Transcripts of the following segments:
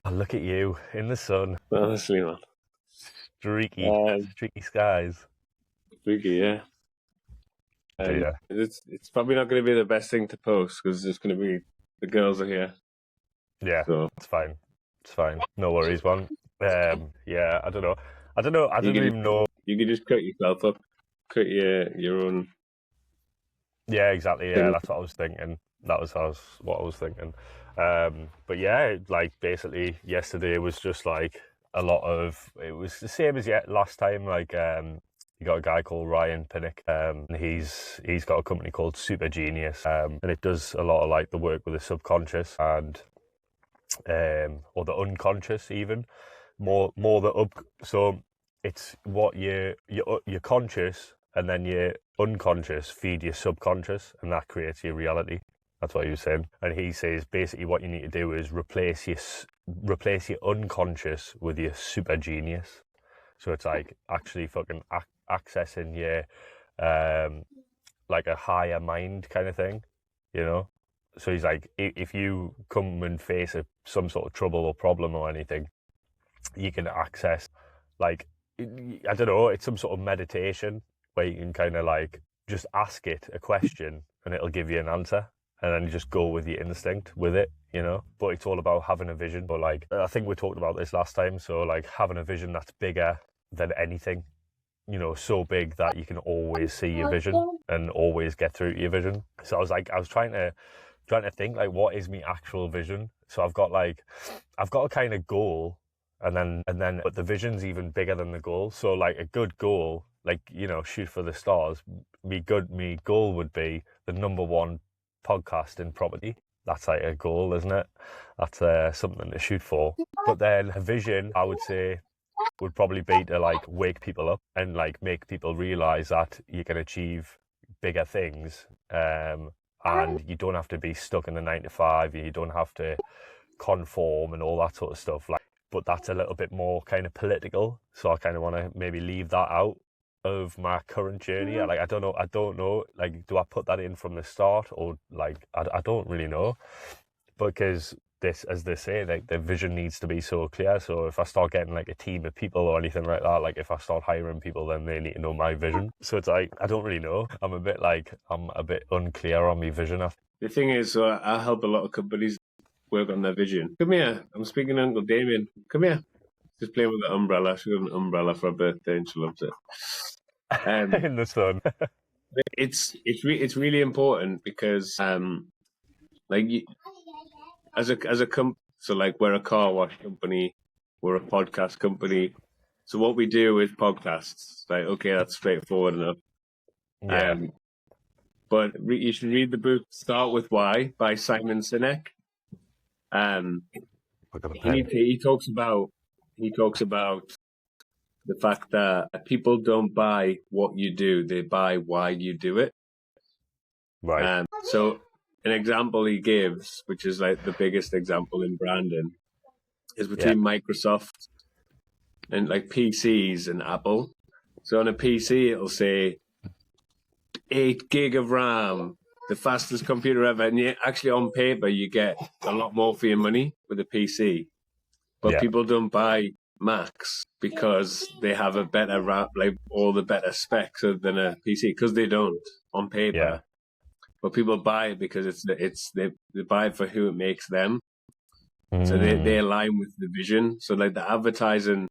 Oh, look at you in the sun, Honestly, man. streaky, Um, streaky skies. Freaky, yeah. And Dear. it's probably not going to be the best thing to post because it's going to be the girls are here. Yeah, So it's fine. It's fine. No worries, man. Yeah, I don't know. I you don't can even know. you can just cut yourself up, cut your own Yeah, exactly. Yeah, thing. that's what I was thinking. What I was thinking. But yeah, like basically yesterday was just like a lot of. It was the same as yet last time. Like you got a guy called Ryan Pinnock. And he's got a company called Super Genius. And it does a lot of like the work with the subconscious and or the unconscious even more the up. So it's what your conscious and then your unconscious feed your subconscious, and that creates your reality. That's what he was saying, and he says basically what you need to do is replace your unconscious with your super genius. So it's like actually fucking accessing your like a higher mind kind of thing, you know. So he's like, if you come and face some sort of trouble or problem or anything, you can access, like, I don't know, it's some sort of meditation where you can kind of like just ask it a question and it'll give you an answer. And then you just go with your instinct with it, you know. But it's all about having a vision. But like, I think we talked about this last time. So like having a vision that's bigger than anything, you know, so big that you can always see your vision and always get through to your vision. So I was trying to think like, what is my actual vision? So I've got a kind of goal, and then but the vision's even bigger than the goal. So like a good goal, like, you know, shoot for the stars. Me goal would be the #1 podcast in property. That's like a goal, isn't it? That's something to shoot for. But then a vision, I would say, would probably be to like wake people up and like make people realize that you can achieve bigger things, and you don't have to be stuck in the 9 to 5, and you don't have to conform and all that sort of stuff. Like, but that's a little bit more kind of political, so I kind of want to maybe leave that out of my current journey. I don't know, like, do I put that in from the start, or like I don't really know, because this, as they say, like the vision needs to be so clear. So if I start getting like a team of people or anything like that, like if I start hiring people, then they need to know my vision. So it's like, I don't really know. I'm a bit unclear on my vision. The thing is, I help a lot of companies work on their vision. Come here, I'm speaking to Uncle Damien. Come here. Just playing with the umbrella. She got an umbrella for her birthday and she loves it. In the sun. It's really important because like you, as a so like we're a car wash company, we're a podcast company. So what we do is podcasts. Like, okay, that's straightforward enough. Yeah. But you should read the book "Start with Why" by Simon Sinek. He talks about the fact that people don't buy what you do; they buy why you do it. Right. So an example he gives, which is like the biggest example in branding, is between Microsoft and like PCs and Apple. So on a PC, it'll say 8 gig of RAM, the fastest computer ever. And yet, actually, on paper, you get a lot more for your money with a PC. But people don't buy Macs because they have a better RAM, like all the better specs than a PC, because they don't on paper. Yeah. But people buy it because they buy it for who it makes them. So they align with the vision. So like the advertising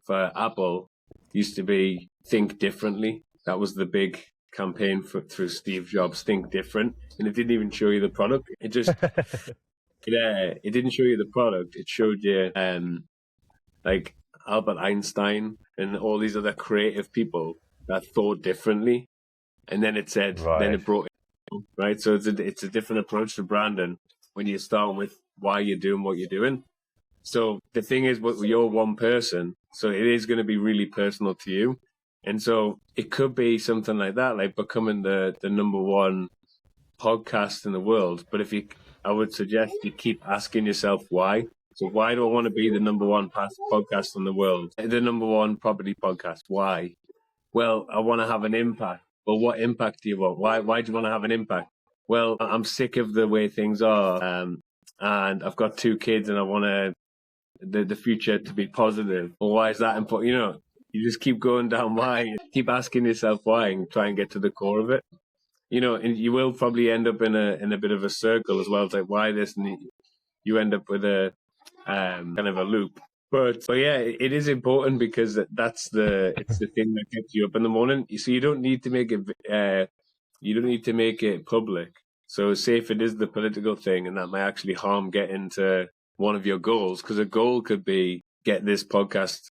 for Apple used to be think differently. That was the big campaign through Steve Jobs, think different. And it didn't even show you the product. It just, it didn't show you the product. It showed you like Albert Einstein and all these other creative people that thought differently. And then it said, then it brought it, right? So it's a different approach to branding when you start with why you're doing what you're doing. So the thing is, you're one person, so it is going to be really personal to you. And so it could be something like that, like becoming the #1 podcast in the world. But I would suggest you keep asking yourself why. So why do I want to be the #1 podcast in the world? The #1 property podcast. Why? Well, I want to have an impact. Well, what impact do you want? Why do you want to have an impact? Well, I'm sick of the way things are. And I've got 2 kids and I want to the future to be positive? Or why is that important? You know, you just keep going down why, keep asking yourself why, and try and get to the core of it. You know, and you will probably end up in a bit of a circle as well. It's like, why this? And you end up with a kind of a loop. But yeah, it is important because it's the thing that gets you up in the morning. So you don't need to make it public. So say if it is the political thing, and that might actually harm getting to one of your goals, because a goal could be get this podcast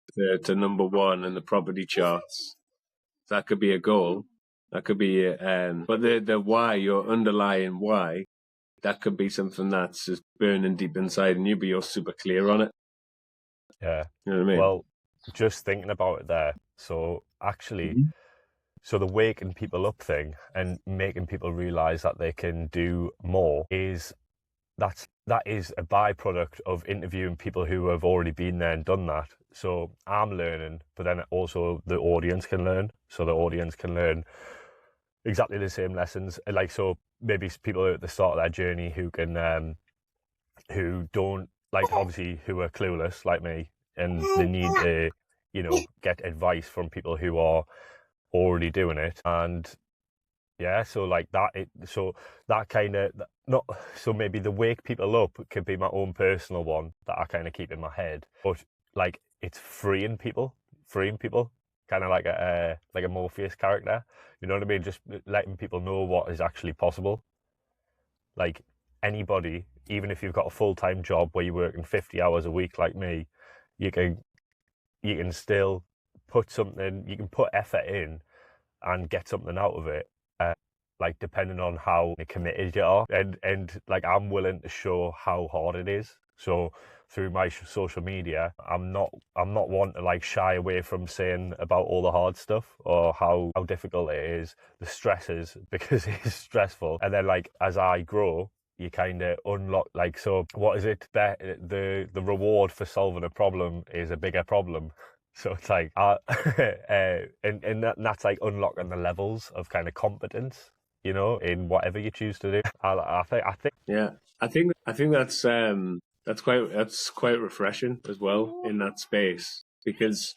to number one in the property charts. That could be a goal. That could be, but the why, your underlying why, that could be something that's just burning deep inside and you, but you're super clear on it. Yeah. You know what I mean? Well, just thinking about it there. So actually, so the waking people up thing and making people realize that they can do more that is a byproduct of interviewing people who have already been there and done that. So I'm learning, but then also the audience can learn. So the audience can learn exactly the same lessons. Like, so maybe people at the start of their journey who can, who don't, like, obviously who are clueless like me, and they need to, you know, get advice from people who are already doing it. And yeah, so like that, so that kind of, not, so maybe the wake people up could be my own personal one that I kind of keep in my head, but like it's freeing people, kind of like a Morpheus character, you know what I mean? Just letting people know what is actually possible. Like anybody, even if you've got a full-time job where you're working 50 hours a week like me, you can still you can put effort in and get something out of it, like depending on how committed you are, and like I'm willing to show how hard it is. So through my social media, I'm not one to like shy away from saying about all the hard stuff or how difficult it is, the stresses, because it's stressful. And then like as I grow, you kind of unlock, like, so what is it? The reward for solving a problem is a bigger problem. So it's like, and that's like unlocking the levels of kind of competence, you know, in whatever you choose to do. I think. Yeah, I think that's quite refreshing as well in that space, because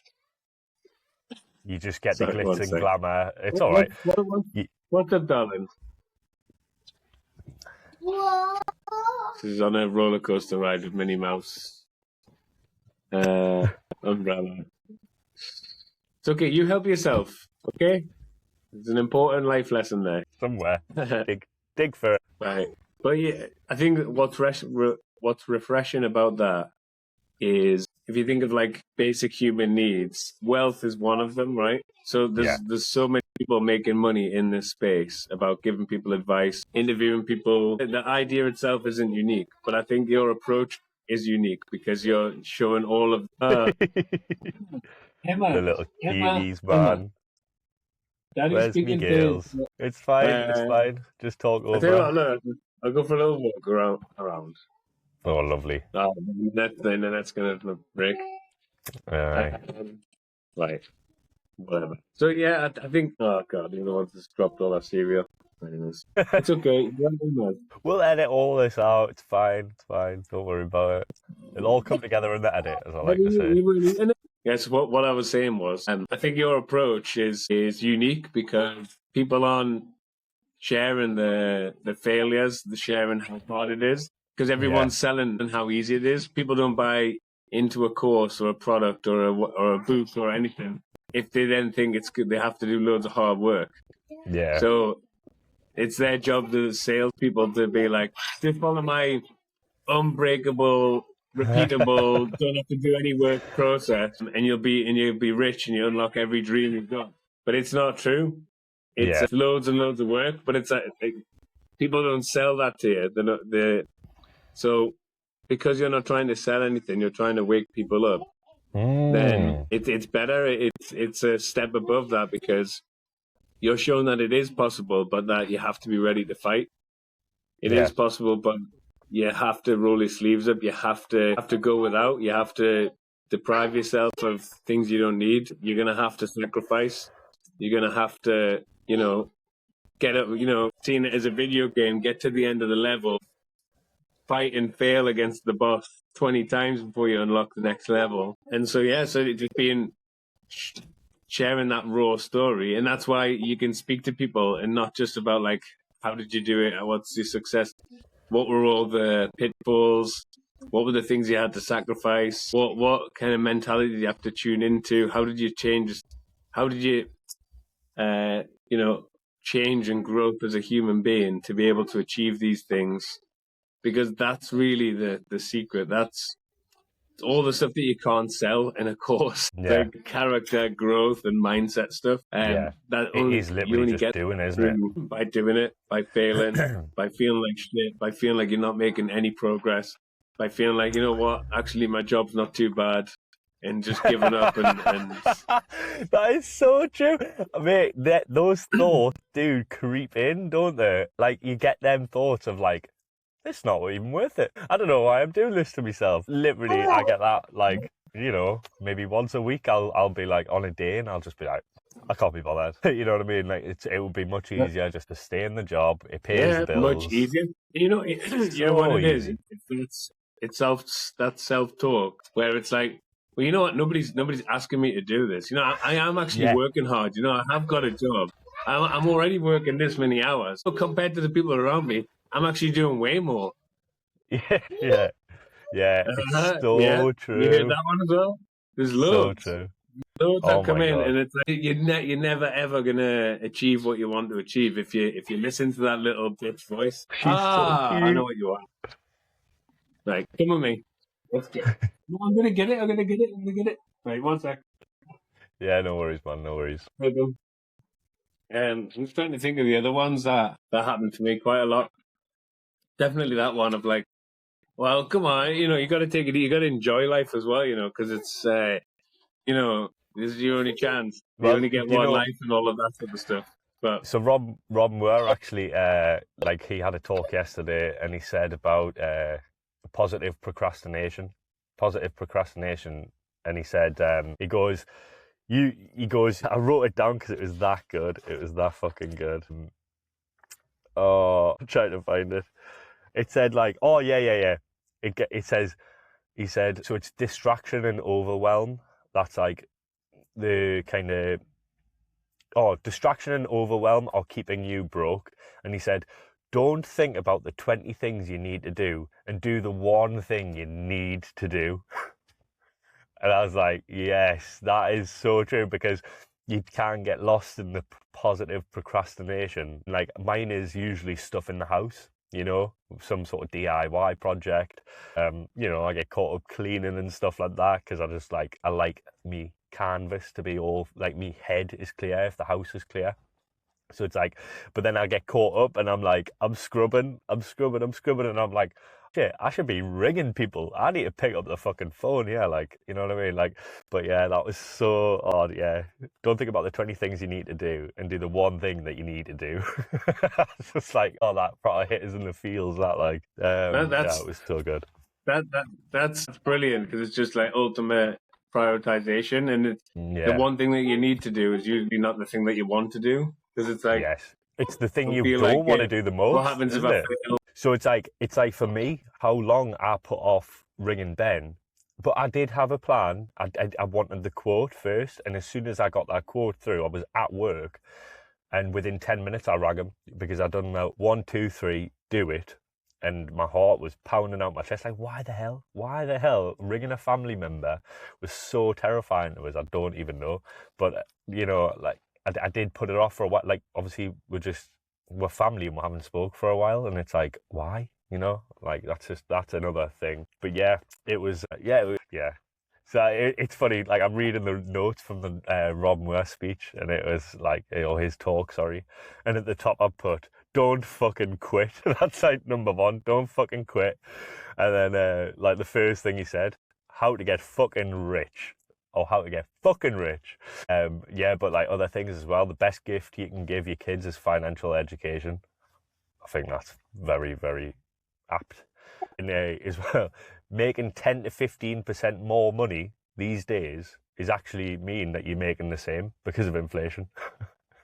You just get sorry, the glitz and glamour. It's all what, right. What's up, darling? She's on a roller coaster ride with Minnie Mouse umbrella. It's okay. You help yourself. Okay, there's an important life lesson there. Somewhere. dig for it. Right. But yeah, I think what's refreshing about that is, if you think of like basic human needs, wealth is one of them, right? So there's so many people making money in this space about giving people advice, interviewing people. The idea itself isn't unique, but I think your approach is unique because you're showing all of Emma, the little cuties, man. Where's me girls? It's fine, it's fine. Just talk over. I tell you what, look, I'll go for a little walk around. Oh, lovely. Oh, the net's going to break. Right. Right. Whatever. So, yeah, I think... Oh, God, you're the one that's dropped all that cereal. Anyways, it's okay. We'll edit all this out. It's fine. It's fine. Don't worry about it. It'll all come together in the edit, as I like to say. Yes, what I was saying was, I think your approach is unique because people aren't sharing the failures, the sharing how hard it is, because everyone's selling how easy it is. People don't buy into a course or a product or a book or anything if they then think it's good. They have to do loads of hard work. Yeah. So it's their job, the salespeople, to be like, just follow my unbreakable, repeatable, don't have to do any work process, and you'll be rich and you unlock every dream you've got. But it's not true. It's loads and loads of work, but it's people don't sell that to you. So because you're not trying to sell anything, you're trying to wake people up. Then it's better. It's a step above that, because you're showing that it is possible, but that you have to be ready to fight. It is possible, but you have to roll your sleeves up. You have to go without. You have to deprive yourself of things you don't need. You're gonna have to sacrifice. You're gonna have to, get up. Seeing it as a video game, get to the end of the level, fight and fail against the boss 20 times before you unlock the next level. And so, so it just being sharing that raw story. And that's why you can speak to people and not just about like, how did you do it? What's your success? What were all the pitfalls? What were the things you had to sacrifice? What kind of mentality did you have to tune into? How did you change? How did you, change and grow as a human being to be able to achieve these things? Because that's really the secret. That's all the stuff that you can't sell in a course, like character growth and mindset stuff. And that it is literally you only just get doing, isn't it? By doing it, by failing, by feeling like shit, by feeling like you're not making any progress, by feeling like, you know what, actually my job's not too bad, and just giving up. And That is so true, mate. Those thoughts do creep in, don't they? Like you get them thoughts of like, it's not even worth it. I don't know why I'm doing this to myself. Literally, I get that, like, maybe once a week I'll be like on a day and I'll just be like, I can't be bothered. You know what I mean? Like it would be much easier just to stay in the job. It pays the bills. Much easier. You know what it is? It's self-talk where it's like, well, you know what? Nobody's asking me to do this. I am actually working hard. I have got a job. I'm already working this many hours. But compared to the people around me, I'm actually doing way more. Yeah. It's so true. You hear that one as well? There's loads. So true. Loads that come in, and it's like you're never ever gonna achieve what you want to achieve if you listen to that little bitch voice. I know what you want. Right, come with me. Let's go. No, I'm gonna get it. Right, one sec. Yeah, no worries, man. No worries. I'm just trying to think of the other ones that happened to me quite a lot. Definitely that one of like, well, come on, you got to take it. You got to enjoy life as well, because it's, this is your only chance. You only get one life and all of that sort of stuff. But so Rob Moore actually, he had a talk yesterday, and he said about positive procrastination, and he said, he goes, I wrote it down because it was that good. It was that fucking good. Oh, I'm trying to find it. It said like, oh yeah. It says, he said, so it's distraction and overwhelm. That's like the kind of, distraction and overwhelm are keeping you broke. And he said, don't think about the 20 things you need to do and do the one thing you need to do. And I was like, yes, that is so true, because you can get lost in the positive procrastination. Like mine is usually stuff in the house, some sort of DIY project. I get caught up cleaning and stuff like that because I like me canvas to be all, like me head is clear if the house is clear. So it's like, but then I get caught up and I'm like, I'm scrubbing and I'm like, shit, I should be ringing people. I need to pick up the fucking phone. Yeah, like, you know what I mean? Like, but yeah, that was so odd. Yeah. Don't think about the 20 things you need to do and do the one thing that you need to do. It's just like, that probably hit us in the feels, that like, it was so good. That's brilliant, because it's just like ultimate prioritization, and it's the one thing that you need to do is usually not the thing that you want to do, because it's like, yes, it's the thing you don't want to do the most. What happens if I fail? So it's like for me, how long I put off ringing Ben, but I did have a plan. I wanted the quote first, and as soon as I got that quote through, I was at work, and within 10 minutes I rang him, because I'd done 1, 2, 3, do it. And my heart was pounding out my chest, like, why the hell? Ringing a family member was so terrifying to us, I don't even know. But, I did put it off for a while. Like, obviously, we're family and we haven't spoke for a while. And it's like, why? Like, that's another thing. But yeah, it was. So it's funny, like, I'm reading the notes from the Rob Moore speech, and it was like, his talk, sorry. And at the top I put, don't fucking quit. That's like number 1, don't fucking quit. And then the first thing he said, how to get fucking rich. Or how to get fucking rich. But like other things as well. The best gift you can give your kids is financial education. I think that's very, very apt. And as well, making 10 to 15% more money these days is actually mean that you're making the same because of inflation.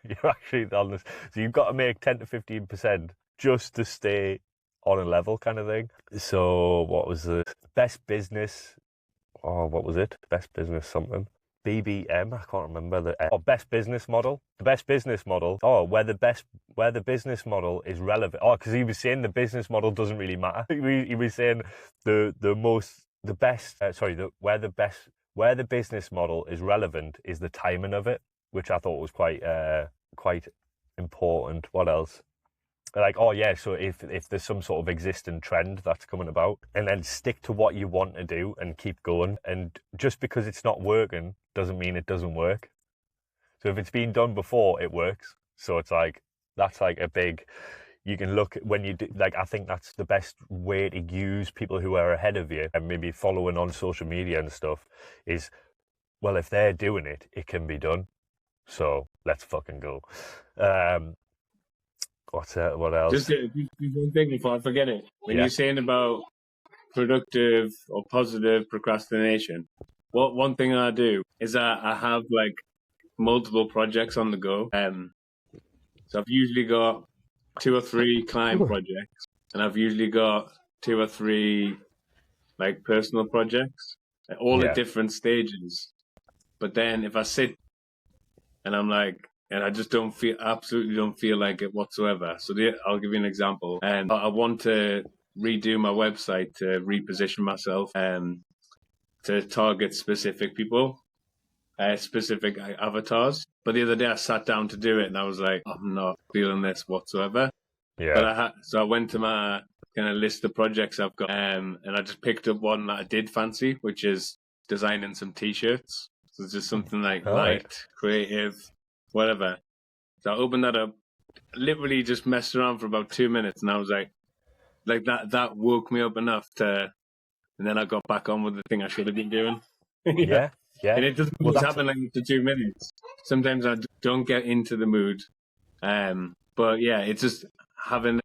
You're actually on this. So you've got to make 10 to 15% just to stay on a level kind of thing. So what was the best business? Oh, what was it? Best business something. BBM, I can't remember the best business model. The best business model. Oh, where the business model is relevant. Oh, because he was saying the business model doesn't really matter. He was saying where the business model is relevant is the timing of it, which I thought was quite important. What else? Like, oh yeah, so if there's some sort of existing trend that's coming about, and then stick to what you want to do and keep going. And just because it's not working doesn't mean it doesn't work. So if it's been done before, it works. So it's like, that's like a big, you can look at when you do, like, I think that's the best way to use people who are ahead of you and maybe following on social media and stuff is, well, if they're doing it, it can be done. So let's fucking go. What else? Just one thing before I forget it. When you're saying about productive or positive procrastination, one thing I do is I have like multiple projects on the go. So I've usually got 2 or 3 client projects, and I've usually got 2 or 3 like personal projects, all at different stages. But then if I sit and I'm like, and I just absolutely don't feel like it whatsoever. So I'll give you an example. I want to redo my website to reposition myself to target specific people, specific avatars. But the other day I sat down to do it and I was like, I'm not feeling this whatsoever. Yeah. But so I went to my kind of list of projects I've got, and I just picked up one that I did fancy, which is designing some t-shirts. So it's just something like light, creative, whatever. So I opened that up, literally just messed around for about 2 minutes, and I was like that woke me up enough and then I got back on with the thing I should have been doing. Yeah. And it doesn't happen like after 2 minutes. Sometimes I don't get into the mood. But yeah, it's just having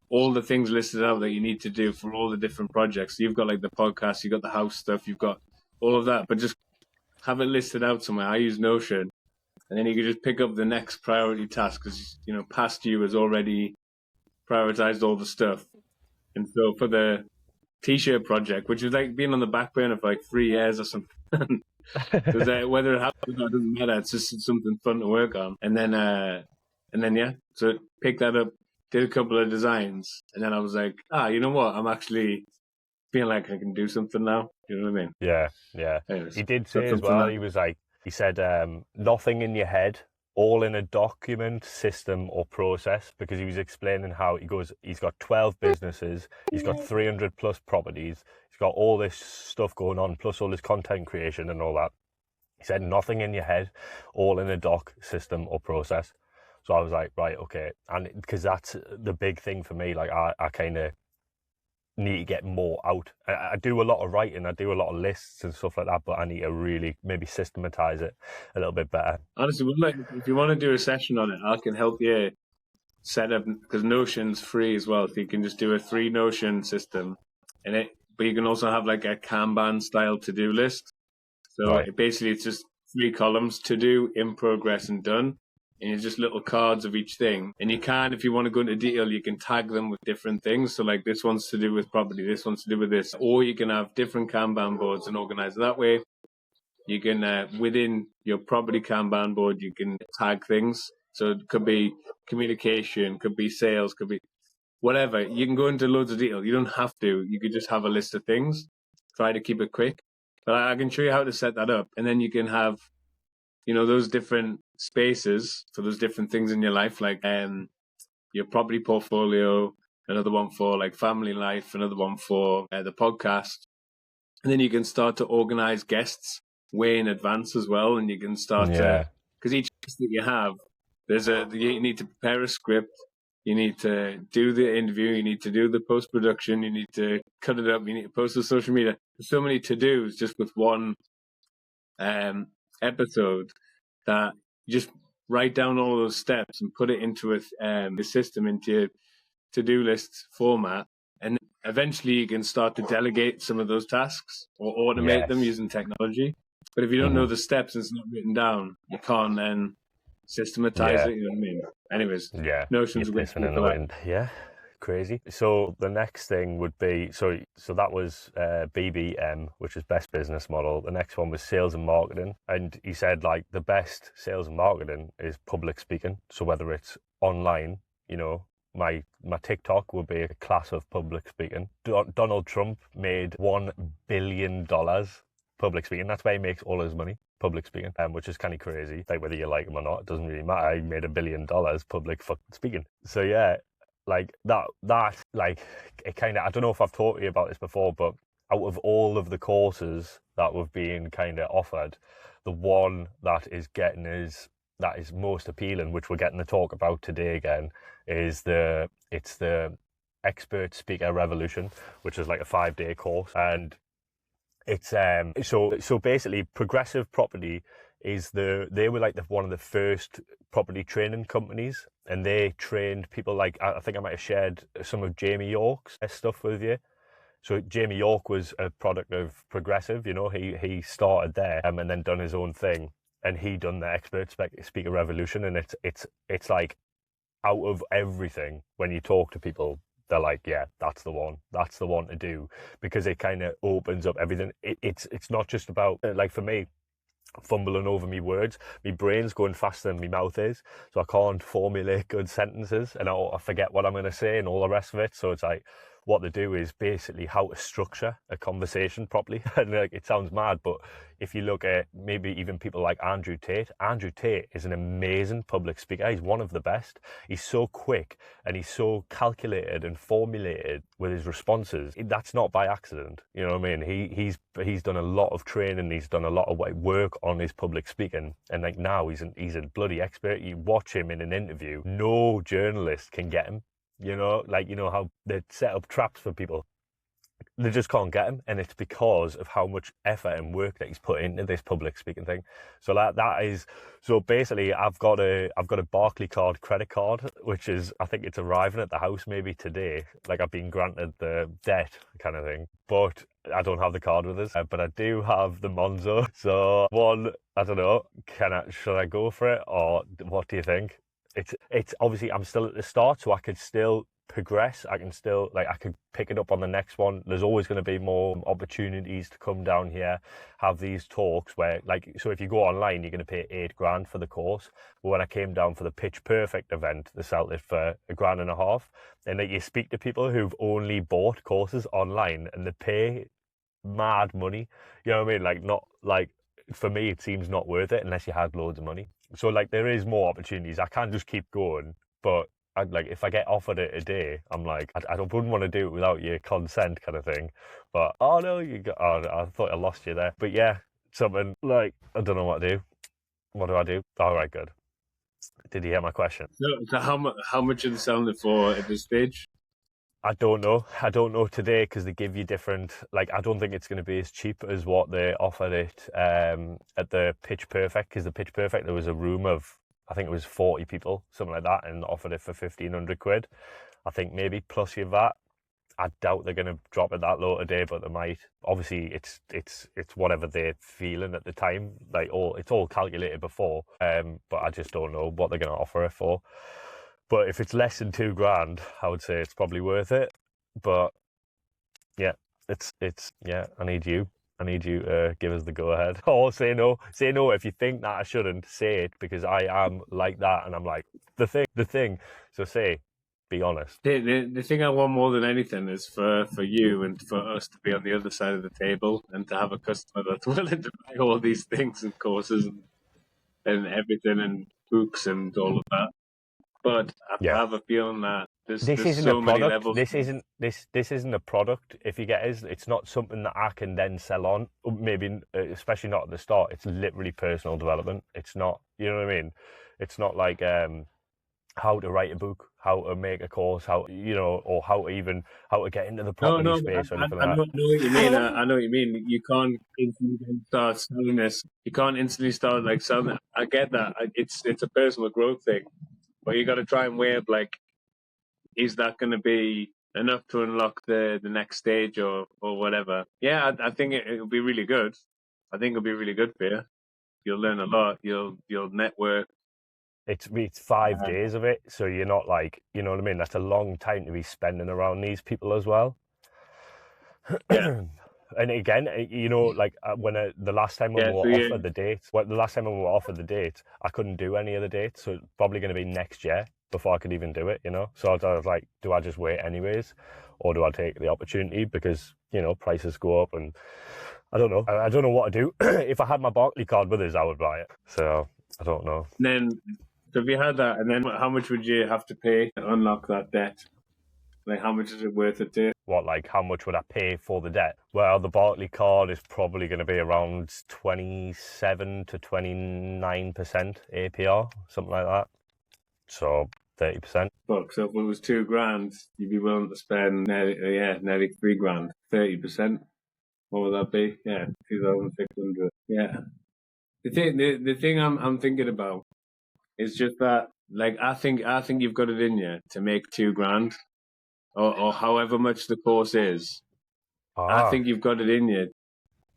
all the things listed out that you need to do for all the different projects. You've got like the podcast, you've got the house stuff, you've got all of that, but just have it listed out somewhere. I use Notion. And then you can just pick up the next priority task because, past you has already prioritized all the stuff. And so for the t-shirt project, which is like being on the back burner for like 3 years or something, whether it happens or not doesn't matter. It's just something fun to work on. And then, so pick that up, did a couple of designs. And then I was like, you know what? I'm actually feeling like I can do something now. You know what I mean? Yeah. Anyways, he did say as well, he said, nothing in your head, all in a document, system or process, because he was explaining how he's got 12 businesses, he's got 300 plus properties, he's got all this stuff going on, plus all this content creation and all that. He said, nothing in your head, all in a doc, system or process. So I was like, right, okay. And because that's the big thing for me, like I kind of need to get more out. I do a lot of writing, I do a lot of lists and stuff like that, but I need to really maybe systematize it a little bit better. Honestly, if you want to do a session on it, I can help you set up, because Notion's free as well, so you can just do a 3 Notion system, but you can also have like a Kanban style to-do list. So basically it's just 3 columns: to do, in progress, and done. And it's just little cards of each thing. And you can, if you want to go into detail, you can tag them with different things. So like this one's to do with property, this one's to do with this. Or you can have different Kanban boards and organize it that way. You can, within your property Kanban board, you can tag things. So it could be communication, could be sales, could be whatever. You can go into loads of detail. You don't have to. You could just have a list of things. Try to keep it quick. But I can show you how to set that up. And then you can have, those different spaces for those different things in your life, like your property portfolio, another one for like family life, another one for the podcast. And then you can start to organize guests way in advance as well. And you can start to, because each guest that you have, you need to prepare a script, you need to do the interview, you need to do the post-production, you need to cut it up, you need to post to social media. There's so many to-dos just with one episode that you just write down all those steps and put it into a system, into your to-do list format. And eventually you can start to delegate some of those tasks or automate them using technology. But if you don't know the steps and it's not written down, you can't then systematize it. You know what I mean? Anyways, Notion's a good thing for that. crazy. So the next thing would be, so that was BBM, which is best business model. The next one was sales and marketing. And he said like the best sales and marketing is public speaking. So whether it's online, you know, my TikTok would be a class of public speaking. Donald Trump made $1 billion public speaking. That's where he makes all his money, public speaking, which is kind of crazy. Like whether you like him or not, it doesn't really matter. He made $1 billion public fucking speaking. So yeah, like that like it kind of, I don't know if I've talked to you about this before, but out of all of the courses that we've been kind of offered, the one that is most appealing, which we're getting to talk about today again, is the Expert Speaker Revolution, which is like a 5-day course. And it's so basically Progressive Property they were like one of the first property training companies, and they trained people like, I think I might have shared some of Jamie York's stuff with you. So Jamie York was a product of Progressive, you know, he started there and then done his own thing, and he done the Expert Speaker Revolution, and it's like, out of everything, when you talk to people, they're like, yeah, that's the one to do, because it kind of opens up everything. It's not just about, like for me, fumbling over me words. My brain's going faster than my mouth is, so I can't formulate good sentences, and I forget what I'm going to say and all the rest of it. So it's like, what they do is basically how to structure a conversation properly. And like, it sounds mad, but if you look at maybe even people like Andrew Tate is an amazing public speaker. He's one of the best. He's so quick and he's so calculated and formulated with his responses. That's not by accident. You know what I mean? He's done a lot of training. He's done a lot of work on his public speaking, and like now he's a bloody expert. You watch him in an interview, no journalist can get him. You know, like, you know how they set up traps for people. They just can't get him, and it's because of how much effort and work that he's put into this public speaking thing. So that is, so basically I've got a Barclaycard credit card, which is, I think it's arriving at the house maybe today. Like, I've been granted the debt kind of thing, but I don't have the card with us. But I do have the Monzo. So one, I don't know, should I go for it, or what do you think? It's obviously, I'm still at the start, so I could still progress. I could pick it up on the next one. There's always going to be more opportunities to come down here, have these talks where, like, so if you go online, you're going to pay $8,000 for the course. But when I came down for the Pitch Perfect event, they sold it for $1,500. And like, you speak to people who've only bought courses online and they pay mad money. You know what I mean? Like, not like, for me, it seems not worth it unless you had loads of money. So like, there is more opportunities. I can't just keep going, but if I get offered it a day, I'm like, I wouldn't want to do it without your consent, kind of thing. But oh no, I thought I lost you there. But yeah, something like, I don't know what to do. What do I do? All right, good. Did you hear my question? So how much are they selling it for at this stage? I don't know today, because they give you different, like, I don't think it's going to be as cheap as what they offered it at the Pitch Perfect, because the Pitch Perfect, there was a room of, I think it was 40 people, something like that, and offered it for 1,500 quid. I think maybe plus your VAT. I doubt they're going to drop it that low today, but they might. Obviously, it's whatever they're feeling at the time. Like, it's all calculated before, but I just don't know what they're going to offer it for. But if it's less than $2,000, I would say it's probably worth it. But yeah, it's yeah. I need you to give us the go ahead, or say no. Say no if you think that I shouldn't. Say it, because I am like that, and I'm like the thing. So be honest. The thing I want more than anything is for you and for us to be on the other side of the table and to have a customer that's willing to buy all these things and courses and everything and books and all of that. But I have a feeling that there's so many levels. This isn't a product. If you get it, it's not something that I can then sell on. Maybe, especially not at the start. It's literally personal development. It's not, you know what I mean? It's not like how to write a book, how to make a course, how, you know, or how to get into the property space or anything like that. I know what you mean. I know what you mean. You can't instantly start selling this. You can't instantly start like selling it. I get that. It's a personal growth thing. But you got to try and weigh up, like, is that going to be enough to unlock the next stage or whatever? Yeah, I think it'll be really good. I think it'll be really good for you. You'll learn a lot. You'll network. It's 5 days of it, so you're not like, you know what I mean? That's a long time to be spending around these people as well. Yeah. And again, you know, like the last time when Yeah. we So were yeah. offered the dates, the last time when we were offered the dates, I couldn't do any of the dates, so it's probably going to be next year before I could even do it, you know. So I was like, do I just wait anyways, or do I take the opportunity because, you know, prices go up and I don't know. I don't know what to do. If I had my Barclay card with us, I would buy it. So I don't know. And then, so if you had that, and then how much would you have to pay to unlock that debt? Like, how much is it worth it to? What, like, how much would I pay for the debt? Well, the Barclay card is probably going to be around 27 to 29% APR, something like that. So 30%. Fuck, so if it was $2,000, you'd be willing to spend nearly $3,000, 30%. What would that be? Yeah, 2,600. Yeah. The thing I'm thinking about is just that, like, I think you've got it in you to make $2,000, or however much the course is. I think you've got it in you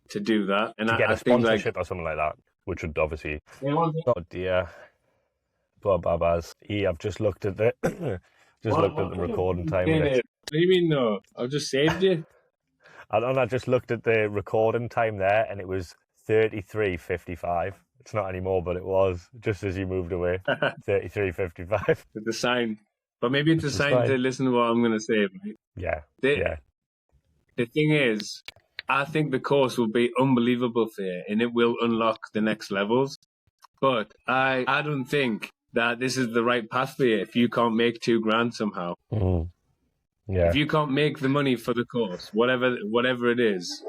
to do that, and to get I a think, like, sponsorship or something like that, which would obviously. yeah, Oh dear. Babas. I've just looked at the recording time. What do you mean, no? I've just saved you. I just looked at the recording time there, and it was 33:55. It's not anymore, but it was just as you moved away. 33:55. The sign, but maybe it's a sign to listen to what I'm going to say. Right? Yeah. The thing is, I think the course will be unbelievable for you, and it will unlock the next levels. But I don't think that this is the right path for you if you can't make $2,000 somehow. Mm. Yeah. If you can't make the money for the course, whatever it is.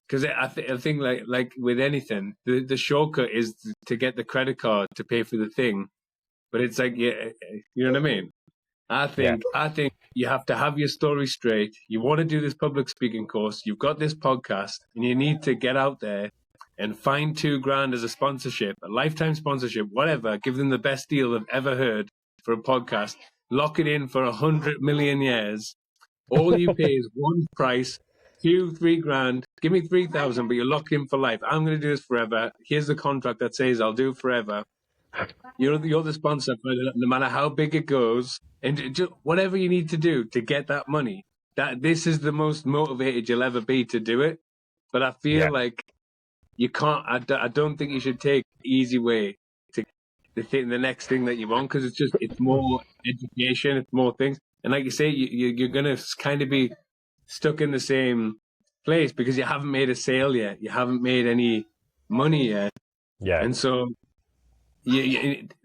Because I think like with anything, the shortcut is to get the credit card to pay for the thing. But it's like, yeah, you know what I mean? I think you have to have your story straight. You want to do this public speaking course. You've got this podcast, and you need to get out there and find $2,000 as a sponsorship, a lifetime sponsorship, whatever. Give them the best deal they've ever heard for a podcast. Lock it in for 100 million years. All you pay is one price, $2,000-3,000. Give me 3,000, but you're locked in for life. I'm going to do this forever. Here's the contract that says I'll do it forever. You're the sponsor for it, no matter how big it goes, and just whatever you need to do to get that money. That this is the most motivated you'll ever be to do it. But I feel like you can't. I don't think you should take the easy way to the next thing that you want, because it's more education, it's more things, and like you say, you're gonna kind of be stuck in the same place because you haven't made a sale yet, you haven't made any money yet, and so.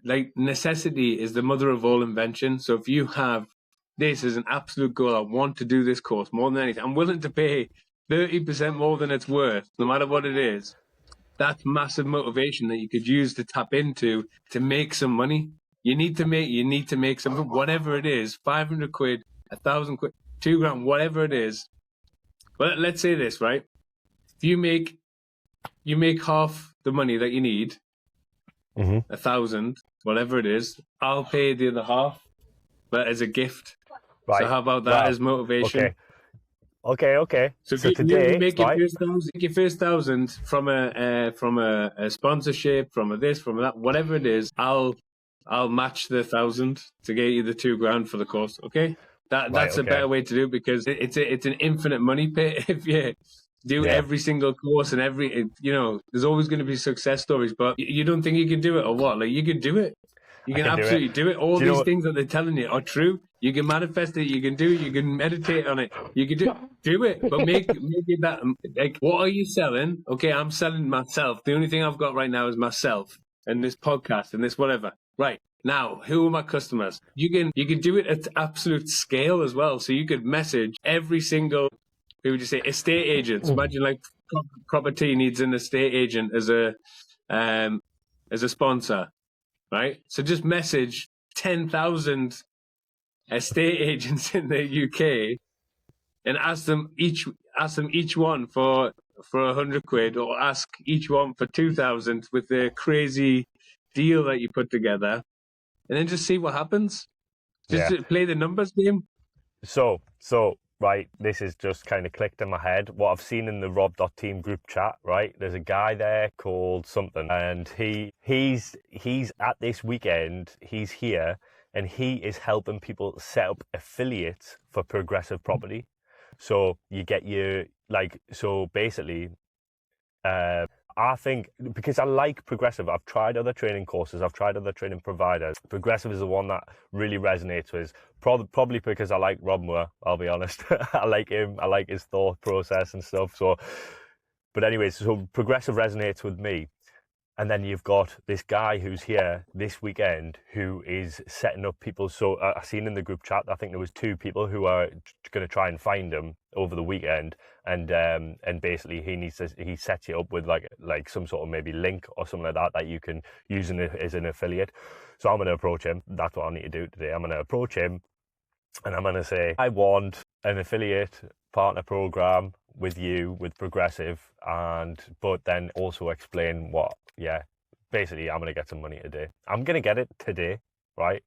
Like necessity is the mother of all invention. So if you have this as an absolute goal, I want to do this course more than anything, I'm willing to pay 30% more than it's worth, no matter what it is. That's massive motivation that you could use to tap into to make some money. You need to make something, whatever it is, 500 quid, 1,000 quid, $2,000, whatever it is. But let's say this, right? If you make half the money that you need, 1,000, whatever it is, I'll pay the other half, but as a gift. Right. So how about that as motivation? Okay. So today, you make your first 1,000 from a sponsorship, from a this, from that, whatever it is. I'll match the 1,000 to get you the $2,000 for the course. Okay, that's a better way to do it, because it's an infinite money pit if you do every single course, and there's always going to be success stories, but you don't think you can do it, or what? Like, you can do it. You can absolutely do it. All these things that they're telling you are true. You can manifest it. You can do it. You can meditate on it. You can do it. But make it that, like, what are you selling? Okay, I'm selling myself. The only thing I've got right now is myself and this podcast and this whatever. Right. Now, who are my customers? You can do it at absolute scale as well. So you could message every single, who would you say, estate agents. Imagine like property needs an estate agent as a sponsor, right? So just message 10,000 estate agents in the UK and ask them each one for 100 quid, or ask each one for 2,000 with the crazy deal that you put together, and then just see what happens. Just play the numbers game. So right, this is just kind of clicked in my head. What I've seen in the Rob.team group chat, right? There's a guy there called something, and he's at this weekend, he's here, and he is helping people set up affiliates for Progressive Property. So you get your, like, so basically, I think, because I like Progressive, I've tried other training courses, I've tried other training providers. Progressive is the one that really resonates with, probably because I like Rob Moore, I'll be honest. I like him, I like his thought process and stuff. So, but anyways, so Progressive resonates with me. And then you've got this guy who's here this weekend who is setting up people. So I've seen in the group chat, I think there was 2 people who are going to try and find him over the weekend. And basically he sets you up with like some sort of maybe link or something like that you can use as an affiliate. So I'm going to approach him. That's what I need to do today. I'm going to approach him and I'm going to say, I want an affiliate partner program with you, with Progressive, but then also explain what, basically I'm going to get some money today. I'm going to get it today, right?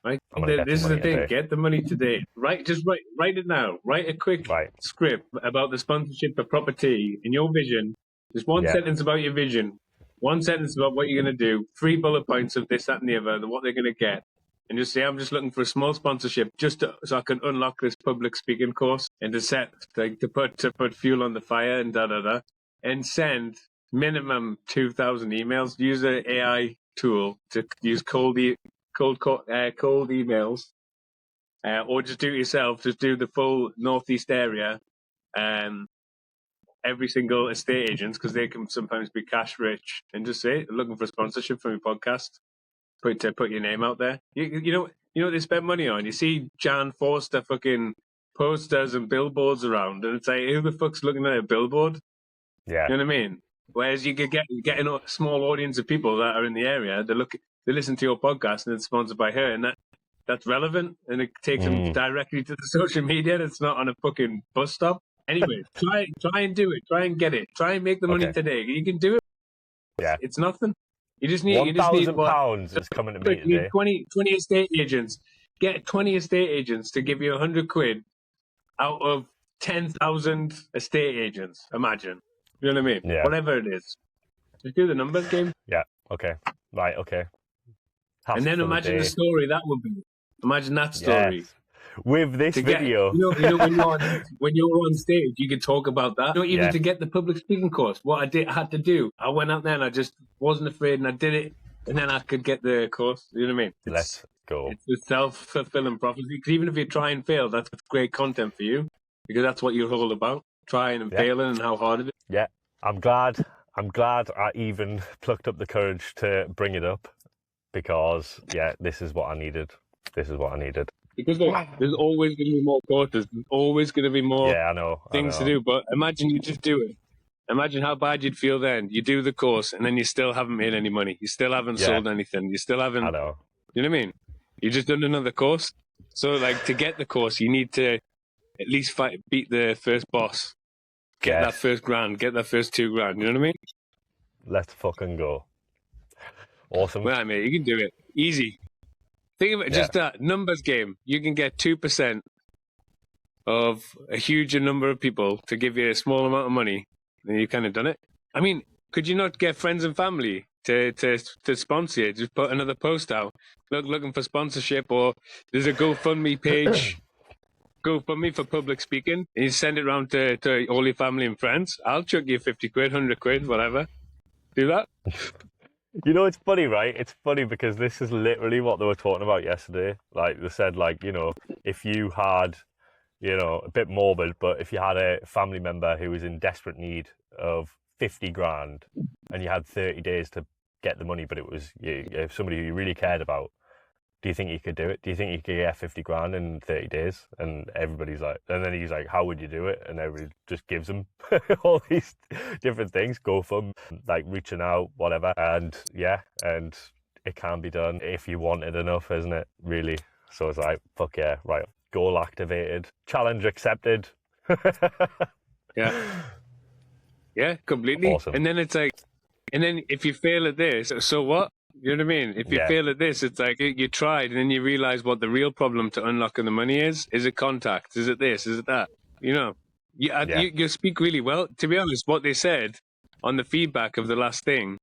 Right. This is the thing. Get the money today. Right. Just write it now. Write a quick script about the sponsorship for property and your vision. Just one sentence about your vision. One sentence about what you're going to do. 3 bullet points of this, that, and the other, what they're going to get. And just say, I'm just looking for a small sponsorship so I can unlock this public speaking course and to put fuel on the fire and and send minimum 2,000 emails. Use an AI tool to use cold emails, or just do it yourself. Just do the full Northeast area, every single estate agents, because they can sometimes be cash rich, and just say, looking for sponsorship from your podcast. Put your name out there. You know what they spend money on. You see Jan Forster fucking posters and billboards around, and it's like, who the fuck's looking at a billboard? Yeah, you know what I mean. Whereas you could get a small audience of people that are in the area. They listen to your podcast, and it's sponsored by her, and that's relevant, and it takes them directly to the social media. And it's not on a fucking bus stop. Anyway, try and do it. Try and get it. Try and make the money today. You can do it. Yeah, it's nothing. You just need £1,000 is coming to me today. You need 20 estate agents. Get 20 estate agents to give you £100 out of 10,000 estate agents. Imagine. You know what I mean? Yeah. Whatever it is. Just do the numbers game. Yeah. Okay. Right. Okay. And then imagine the story that would be. Imagine that story. Yes. With this video. When you're on stage, you can talk about that. To get the public speaking course, what I had to do, I went out there and I just wasn't afraid and I did it, and then I could get the course. You know what I mean? Let's go. It's a self-fulfilling prophecy. Because even if you try and fail, that's great content for you, because that's what you're all about. Trying and failing and how hard it is. Yeah. I'm glad I even plucked up the courage to bring it up, because this is what I needed. Because there's always going to be more courses. There's always going to be more things to do. But imagine you just do it. Imagine how bad you'd feel then. You do the course and then you still haven't made any money. You still haven't sold anything. You still haven't. I know. You know what I mean? You just done another course. So, to get the course, you need to at least beat the first boss. Get that first grand. Get that first $2,000. You know what I mean? Let's fucking go. Awesome. Well, mate, you can do it. Easy. Think of it just that numbers game. You can get 2% of a huge number of people to give you a small amount of money, and you've kind of done it. I mean, could you not get friends and family to sponsor you? Just put another post out, looking for sponsorship, or there's a GoFundMe page, GoFundMe for public speaking, and you send it around to all your family and friends. I'll chuck you £50, £100, whatever. Do that. You know, it's funny, right? It's funny because this is literally what they were talking about yesterday. Like, they said, if you had, a bit morbid, but if you had a family member who was in desperate need of 50 grand and you had 30 days to get the money, but it was somebody who you really cared about, do you think you could do it? Do you think you could get 50 grand in 30 days? And everybody's like, and then he's like, how would you do it? And everybody just gives him all these different things, GoFundMe, reaching out, whatever. And and it can be done if you want it enough, isn't it? Really. So it's like, fuck yeah, right. Goal activated, challenge accepted. Yeah, completely. Awesome. And then it's like, and then if you fail at this, so what? You know what I mean? If you fail at this, it's like you tried and then you realize what the real problem to unlocking the money is. Is it contacts? Is it this? Is it that? You know, Yeah. you speak really well. To be honest, what they said on the feedback of the last thing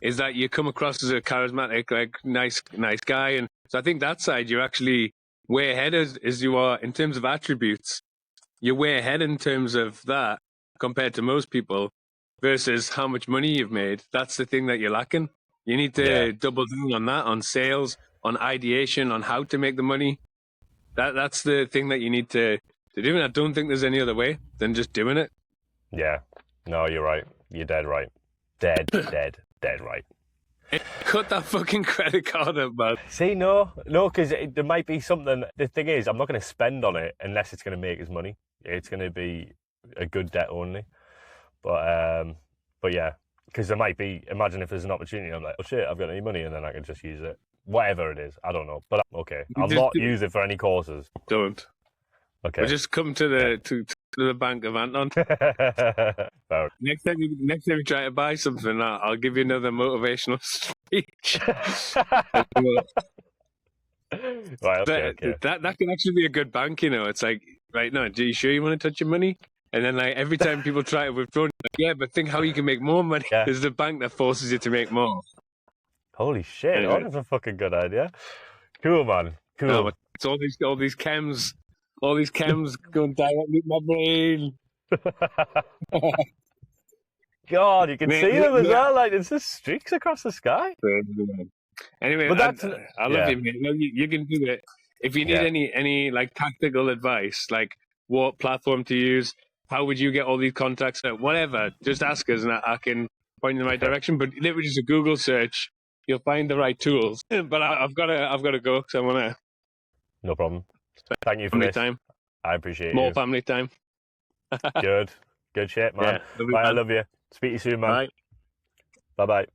is that you come across as a charismatic, like nice guy, and so I think that side you're actually way ahead as you are in terms of attributes. You're way ahead in terms of that compared to most people versus how much money you've made. That's the thing that you're lacking. You need to double down on that, on sales, on ideation, on how to make the money. That's the thing that you need to do. And I don't think there's any other way than just doing it. Yeah. No, you're right. You're dead right. Dead right. Cut that fucking credit card up, man. See, no, because there might be something. The thing is, I'm not going to spend on it unless it's going to make us money. It's going to be a good debt only. But yeah, because there might be. Imagine if there's an opportunity, I'm like, oh shit, I've got any money, and then I can just use it. Whatever it is, I don't know. But okay, I'll not use it for any courses. Don't. Okay. We'll just come to the to the bank of Anton. Next time you try to buy something, I'll give you another motivational speech. Right, okay. That can actually be a good bank, you know. It's like, right, no, are you sure you want to touch your money? And then, like, every time people try to withdraw, like, yeah, but think how you can make more money. Yeah. There's the bank that forces you to make more. Holy shit, Anyway. that's a fucking good idea. Cool, man. Cool. No, it's all these chems going directly to my brain. God, you can see them as well. Like, there's just streaks across the sky. Anyway, But that's, I love you, mate. No, you can do it. If you need any like tactical advice, like what platform to use, how would you get all these contacts, whatever, just ask us and I can point you in the right direction. But literally just a Google search, you'll find the right tools. But I've got to go because I want to. No problem. Thank you for family this. time. I appreciate More you. family time. Good shit, man. Yeah, Bye, I love you. Speak to you soon, man. Bye. Bye-bye.